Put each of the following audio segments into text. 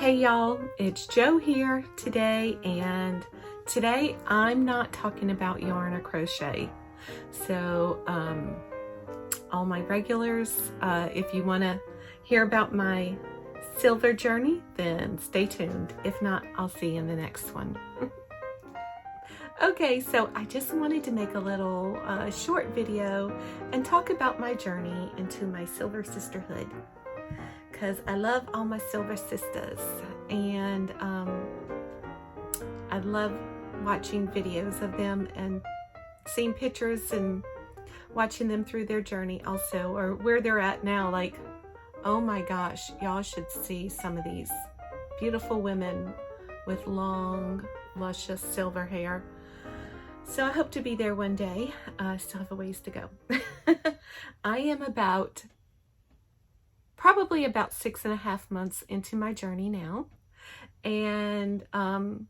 Hey y'all, it's Jo here today, and today I'm not talking about yarn or crochet. So all my regulars, if you want to hear about my silver journey, then stay tuned. If not, I'll see you in the next one. Okay, so I just wanted to make a little short video and talk about my journey into my silver sisterhood, because I love all my silver sisters, and I love watching videos of them and seeing pictures and watching them through their journey also, or where they're at now. Like, oh my gosh, y'all should see some of these beautiful women with long, luscious silver hair. So I hope to be there one day. I still have a ways to go. I am probably about 6.5 months into my journey now. And from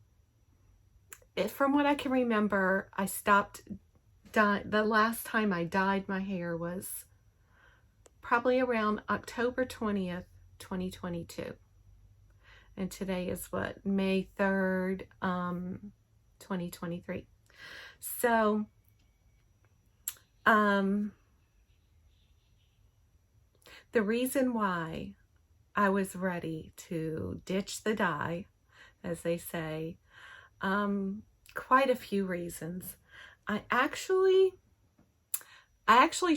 what I can remember, I stopped dyeing. The last time I dyed my hair was probably around October 20th, 2022. And today is what, May 3rd, 2023. So, the reason why I was ready to ditch the dye, as they say, quite a few reasons. I actually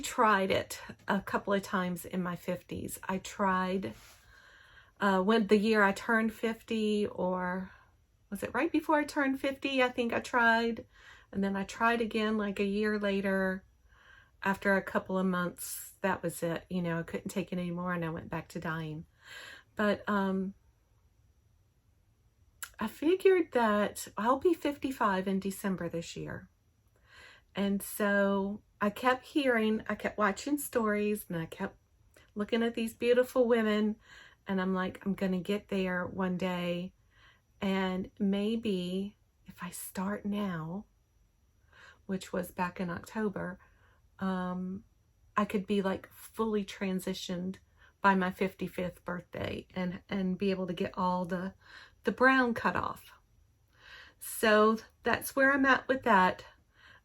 tried it a couple of times in my 50s. I tried when the year I turned 50, or was it right before I turned 50? I think I tried. And then I tried again like a year later. After a couple of months, that was it. You know, I couldn't take it anymore, and I went back to dyeing. But I figured that I'll be 55 in December this year. And so I kept watching stories, and I kept looking at these beautiful women, and I'm like, I'm going to get there one day. And maybe if I start now, which was back in October, I could be like fully transitioned by my 55th birthday and be able to get all the brown cut off. So that's where I'm at with that.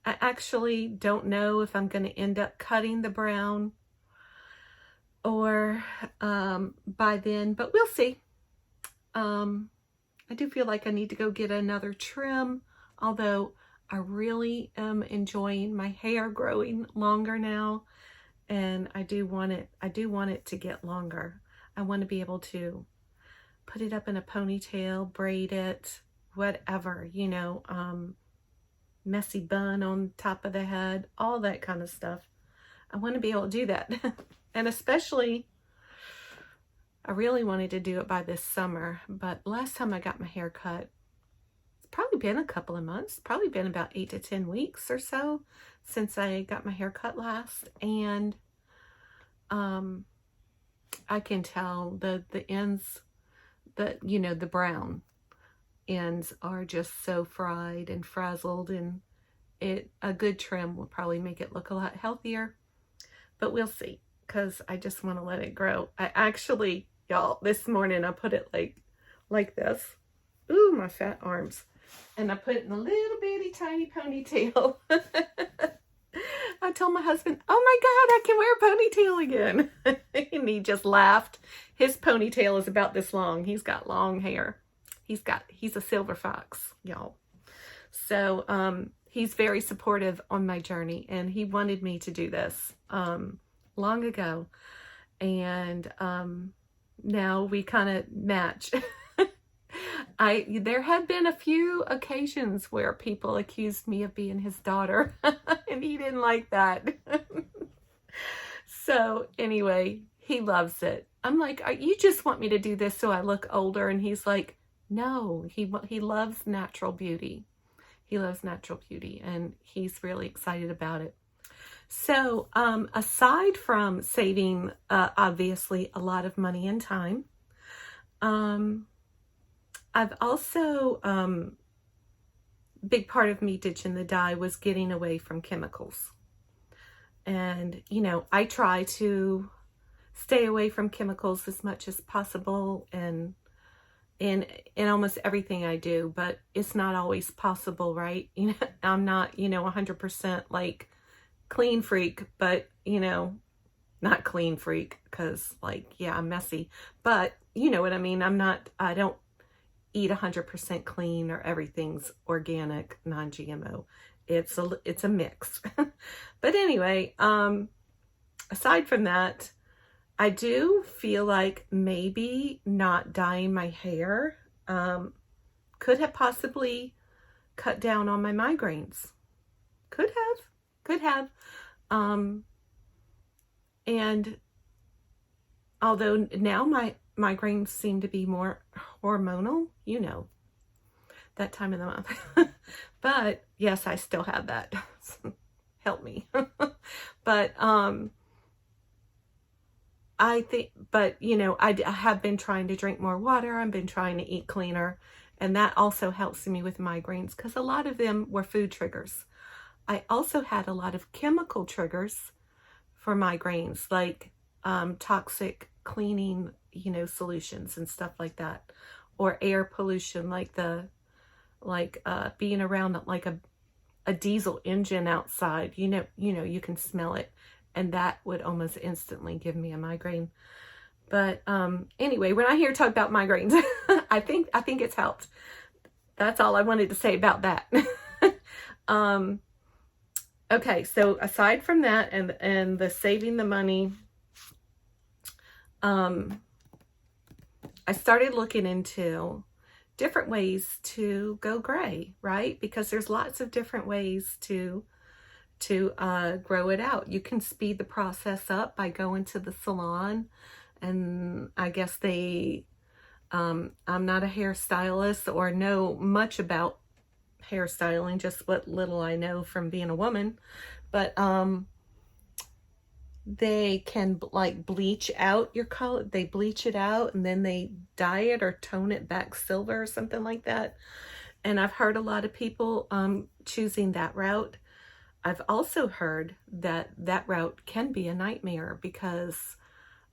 I actually don't know if I'm going to end up cutting the brown or by then, but we'll see. I do feel like I need to go get another trim, although I really am enjoying my hair growing longer now, and I do want it to get longer. I want to be able to put it up in a ponytail, braid it, whatever, you know, messy bun on top of the head, all that kind of stuff. I want to be able to do that. And especially, I really wanted to do it by this summer, but last time I got my hair cut, probably been a couple of months, probably been about 8 to 10 weeks or so since I got my hair cut last. And I can tell the ends, you know, the brown ends are just so fried and frazzled, and a good trim will probably make it look a lot healthier, but we'll see, because I just want to let it grow. I actually, y'all, this morning I put it like this. Ooh, my fat arms. And I put it in a little bitty tiny ponytail. I told my husband, oh my God, I can wear a ponytail again. And he just laughed. His ponytail is about this long. He's got long hair. He's a silver fox, y'all. So he's very supportive on my journey, and he wanted me to do this long ago. And now we kind of match. There had been a few occasions where people accused me of being his daughter, and he didn't like that. So anyway, he loves it. I'm like, you just want me to do this so I look older? And he's like, no, he loves natural beauty. He loves natural beauty, and he's really excited about it. So aside from saving, obviously, a lot of money and time, I've also, big part of me ditching the dye was getting away from chemicals. And, you know, I try to stay away from chemicals as much as possible, and in almost everything I do, but it's not always possible, right? You know, I'm not, you know, 100% like clean freak, but, you know, not clean freak because, like, yeah, I'm messy, but you know what I mean? I don't eat 100% clean or everything's organic, non-GMO. It's a mix. But anyway, aside from that, I do feel like maybe not dyeing my hair could have possibly cut down on my migraines. Could have. And although now my migraines seem to be more hormonal, you know, that time of the month. But yes, I still have that. Help me. But I think, but you know, I have been trying to drink more water. I've been trying to eat cleaner, and that also helps me with migraines because a lot of them were food triggers. I also had a lot of chemical triggers for migraines, like toxic cleaning, you know, solutions and stuff like that, or air pollution, like being around like a diesel engine outside. You know, you can smell it, and that would almost instantly give me a migraine. But anyway, when I hear talk about migraines, I think it's helped. That's all I wanted to say about that. Okay, so aside from that and the saving the money, I started looking into different ways to go gray, right? Because there's lots of different ways to grow it out. You can speed the process up by going to the salon, and I guess I'm not a hairstylist or know much about hairstyling, just what little I know from being a woman, but they can like bleach out your color. They bleach it out and then they dye it or tone it back silver or something like that. And I've heard a lot of people choosing that route. I've also heard that that route can be a nightmare because,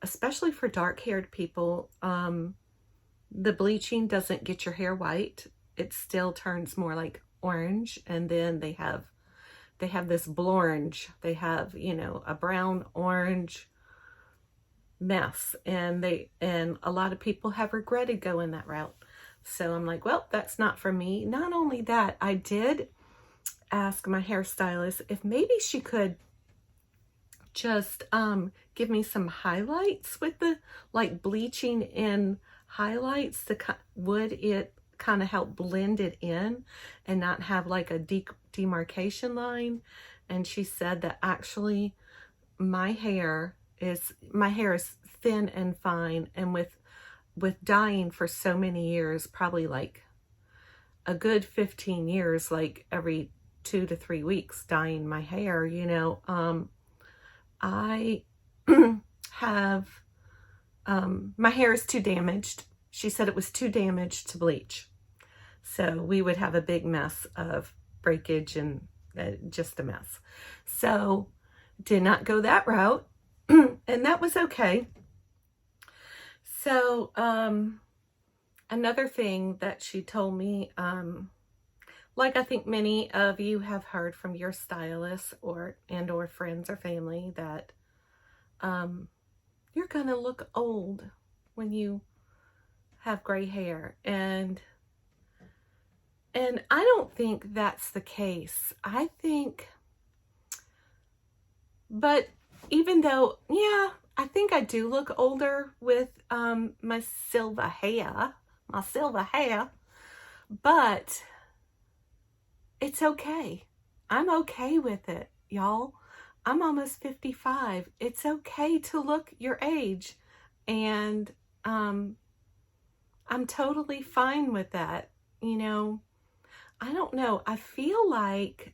especially for dark-haired people, the bleaching doesn't get your hair white. It still turns more like orange, and then they have this blorange. They have, you know, a brown orange mess, and a lot of people have regretted going that route. So I'm like, well, that's not for me. Not only that, I did ask my hairstylist if maybe she could just give me some highlights with the like bleaching in highlights. Would it kind of help blend it in and not have like a demarcation line? And she said that actually my hair is thin and fine, and with dyeing for so many years, probably like a good 15 years, like every 2 to 3 weeks dyeing my hair, you know, I have my hair is too damaged. She said it was too damaged to bleach. So we would have a big mess of breakage and just a mess. So did not go that route. And that was okay. So another thing that she told me, like I think many of you have heard from your stylists or friends or family, that you're gonna look old when you have gray hair, and I don't think that's the case. I think, but even though, yeah, I think I do look older with my silver hair, but it's okay. I'm okay with it, y'all. I'm almost 55. It's okay to look your age, and I'm totally fine with that. You know, I don't know. I feel like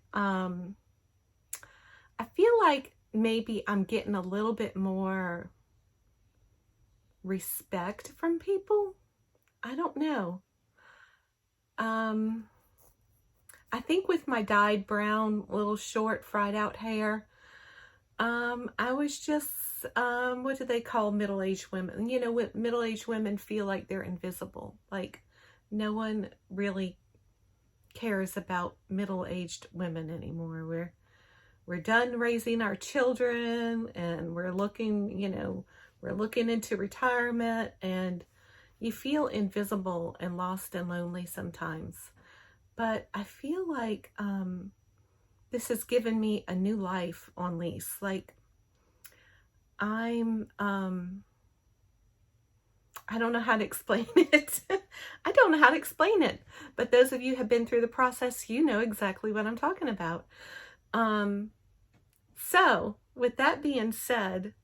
maybe I'm getting a little bit more respect from people. I don't know. I think with my dyed brown, little short, fried out hair, I was just, what do they call middle-aged women? You know, middle-aged women feel like they're invisible. Like, no one really cares about middle-aged women anymore. We're done raising our children, and we're looking, you know, we're looking into retirement, and you feel invisible and lost and lonely sometimes. But I feel like this has given me a new life on lease. Like, I don't know how to explain it. I don't know how to explain it. But those of you who have been through the process, you know exactly what I'm talking about. So with that being said,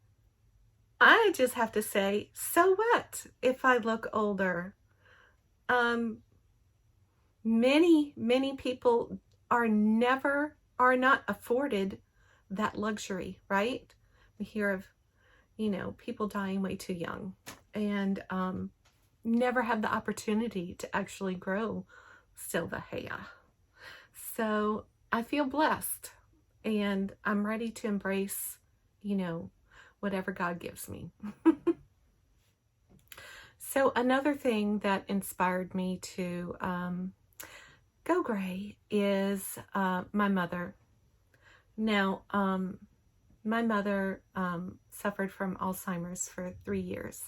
I just have to say, so what if I look older? Many people are not afforded that luxury, right? We hear of, you know, people dying way too young, and never have the opportunity to actually grow silver hair. So I feel blessed, and I'm ready to embrace, you know, whatever God gives me. So another thing that inspired me to go gray is my mother. Now, my mother suffered from Alzheimer's for 3 years,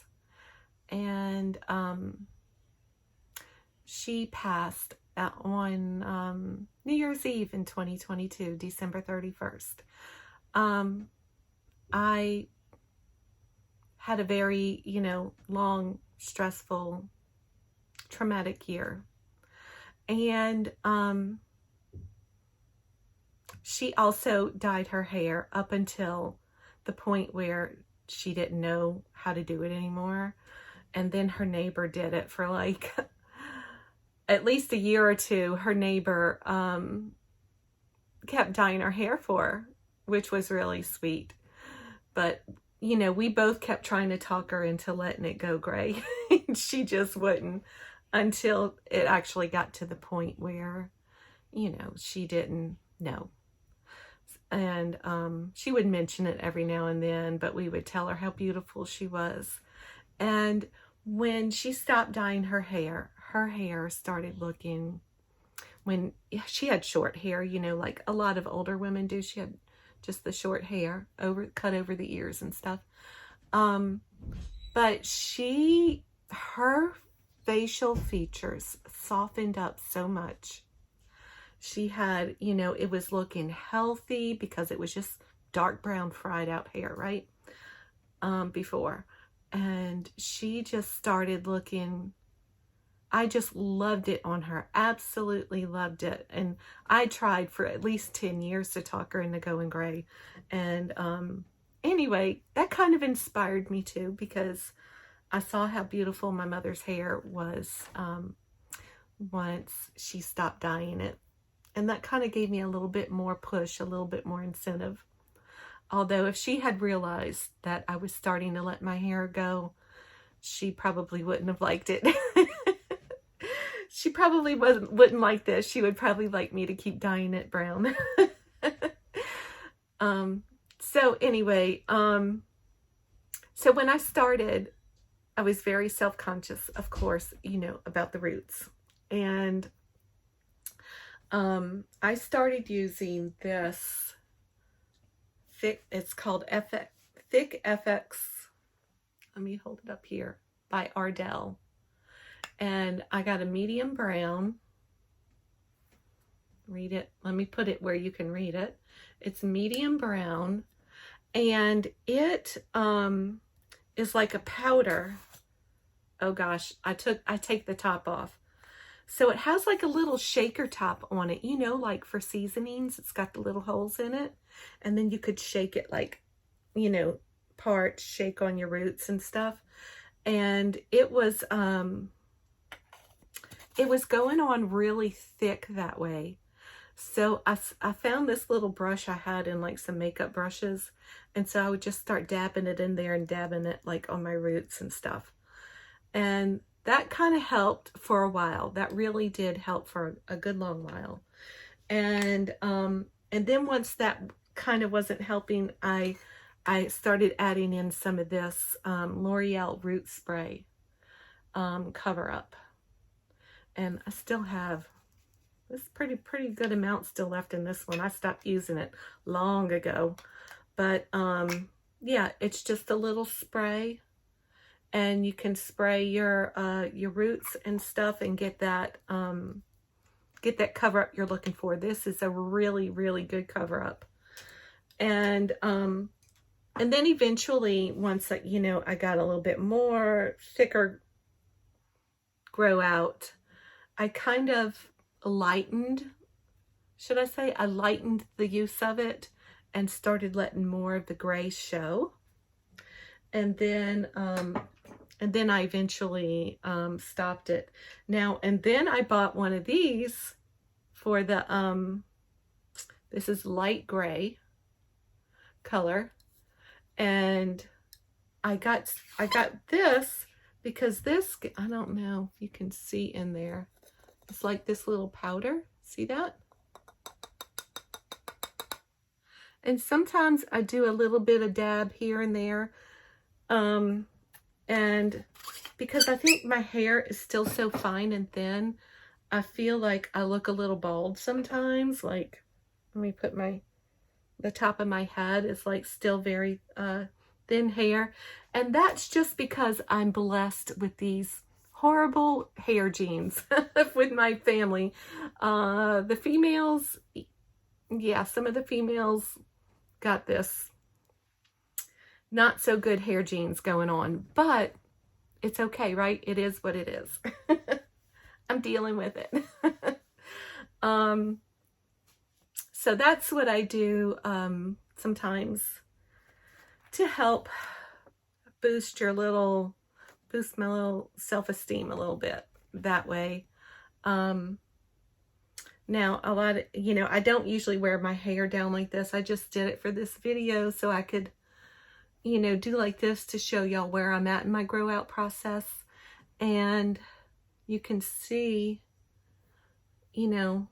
and she passed on New Year's Eve in 2022, December 31st. I had a very, you know, long, stressful, traumatic year. And she also dyed her hair up until the point where she didn't know how to do it anymore. And then her neighbor did it for like at least a year or two. Her neighbor kept dyeing her hair for her, which was really sweet. But, you know, we both kept trying to talk her into letting it go gray. She just wouldn't, until it actually got to the point where, you know, she didn't know. And she would mention it every now and then, but we would tell her how beautiful she was. And when she stopped dyeing her hair started looking, when she had short hair, you know, like a lot of older women do. She had just the short hair cut over the ears and stuff. But her facial features softened up so much. She had, you know, it was looking healthy because it was just dark brown fried out hair, right? Before. And she just started looking, I just loved it on her. Absolutely loved it. And I tried for at least 10 years to talk her into going gray. And anyway, that kind of inspired me too, because I saw how beautiful my mother's hair was once she stopped dyeing it. And that kind of gave me a little bit more push, a little bit more incentive. Although if she had realized that I was starting to let my hair go, she probably wouldn't have liked it. She probably wouldn't like this. She would probably like me to keep dyeing it brown. So anyway, so when I started, I was very self-conscious, of course, you know, about the roots. And I started using this thick, it's called Thick FX. Let me hold it up here, by Ardell. And I got a medium brown. Read it. Let me put it where you can read it. It's medium brown, and it is like a powder. Oh gosh, I take the top off. So it has like a little shaker top on it, you know, like for seasonings. It's got the little holes in it, and then you could shake it like, you know, shake on your roots and stuff. And it was going on really thick that way. So I found this little brush I had in like some makeup brushes. And so I would just start dabbing it in there and dabbing it like on my roots and stuff. And that kind of helped for a while. That really did help for a good long while. And then once that kind of wasn't helping, I started adding in some of this L'Oreal Root Spray cover up. And I still have this pretty good amount still left in this one. I stopped using it long ago. But yeah, it's just a little spray, and you can spray your roots and stuff and get that cover up you're looking for. This is a really good cover up. And then eventually, once you know, I got a little bit more thicker grow out, I kind of lightened, should I say, I lightened the use of it and started letting more of the gray show. And then I eventually stopped it. Now, and then I bought one of these for the, this is light gray color. And I got this because this, I don't know if you can see in there. It's like this little powder. See that? And sometimes I do a little bit of dab here and there. And because I think my hair is still so fine and thin, I feel like I look a little bald sometimes. Like, let me put the top of my head is like still very thin hair. And that's just because I'm blessed with these horrible hair genes with my family. The females, yeah, some of the females got this not so good hair genes going on, but it's okay, right? It is what it is. I'm dealing with it. So that's what I do sometimes to help boost my little self-esteem a little bit that way. Now, a lot of, you know, I don't usually wear my hair down like this. I just did it for this video so I could, you know, do like this to show y'all where I'm at in my grow out process. And you can see, you know,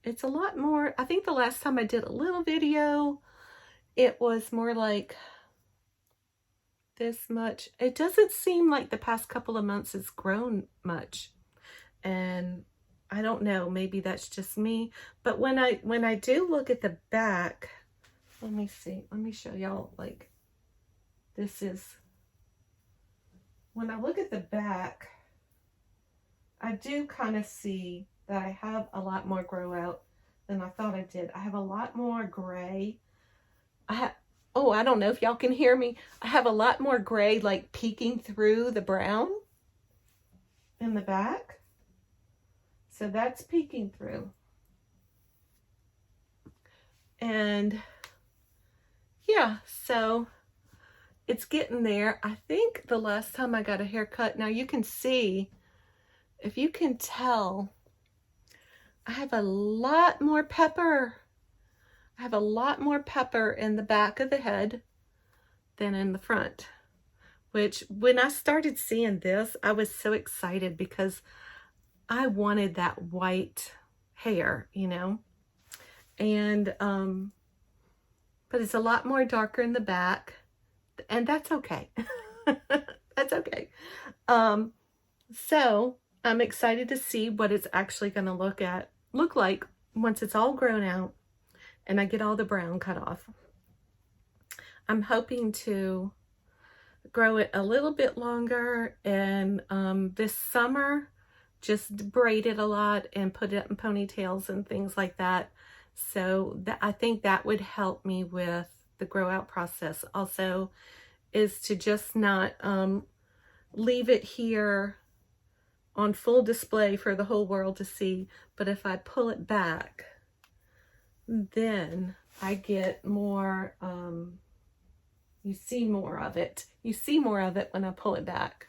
it's a lot more. I think the last time I did a little video, it was more like this much. It doesn't seem like the past couple of months has grown much. And I don't know, maybe that's just me. But when I do look at the back, let me see. Let me show y'all, like, this is, when I look at the back, I do kind of see that I have a lot more grow out than I thought I did. I have a lot more gray. Oh, I don't know if y'all can hear me. I have a lot more gray like peeking through the brown in the back. So that's peeking through. And yeah, so it's getting there. I think the last time I got a haircut, now you can see, if you can tell, I have a lot more pepper. I have a lot more pepper in the back of the head than in the front, which when I started seeing this, I was so excited because I wanted that white hair, you know, and, but it's a lot more darker in the back, and that's okay. That's okay. So I'm excited to see what it's actually going to look like once it's all grown out and I get all the brown cut off. I'm hoping to grow it a little bit longer, and this summer just braid it a lot and put it in ponytails and things like that. So I think that would help me with the grow out process. Also, is to just not leave it here on full display for the whole world to see. But if I pull it back, then I get more, you see more of it. You see more of it when I pull it back.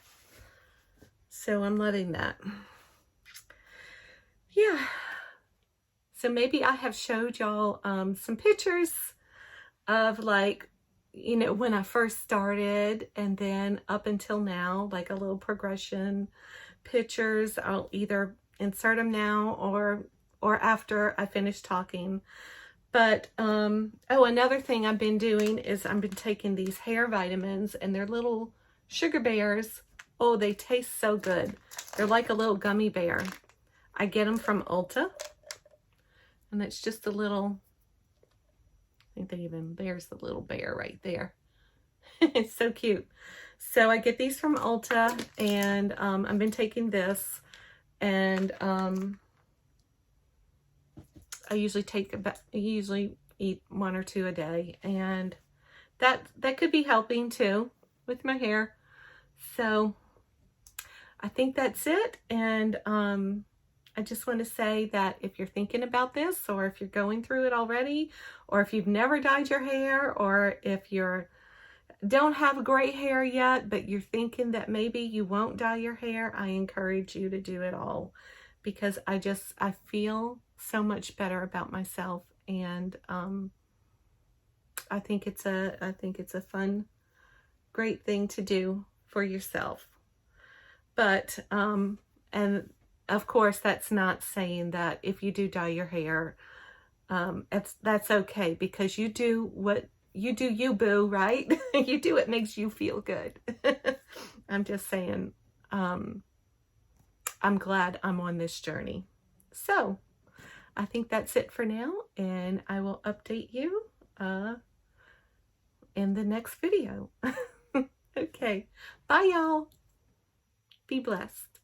So I'm letting that. Yeah. So maybe I have showed y'all some pictures of, like, you know, when I first started and then up until now, like a little progression pictures. I'll either insert them now or after I finish talking. But oh, another thing I've been doing is I've been taking these hair vitamins, and they're little sugar bears, Oh, they taste so good. They're like a little gummy bear. I get them from Ulta. And it's just a little, I think there's the little bear right there. It's so cute. So I get these from Ulta, and I've been taking this, and I usually eat 1 or 2 a day, and that could be helping too with my hair. So I think that's it. And I just want to say that if you're thinking about this, or if you're going through it already, or if you've never dyed your hair, or if don't have gray hair yet, but you're thinking that maybe you won't dye your hair, I encourage you to do it all, because I feel so much better about myself. And I think it's a fun, great thing to do for yourself. But and of course, that's not saying that if you do dye your hair, that's okay, because you do what you do, you boo, right? You do what makes you feel good. I'm just saying, I'm glad I'm on this journey. So I think that's it for now, and I will update you in the next video. Okay, bye y'all. Be blessed.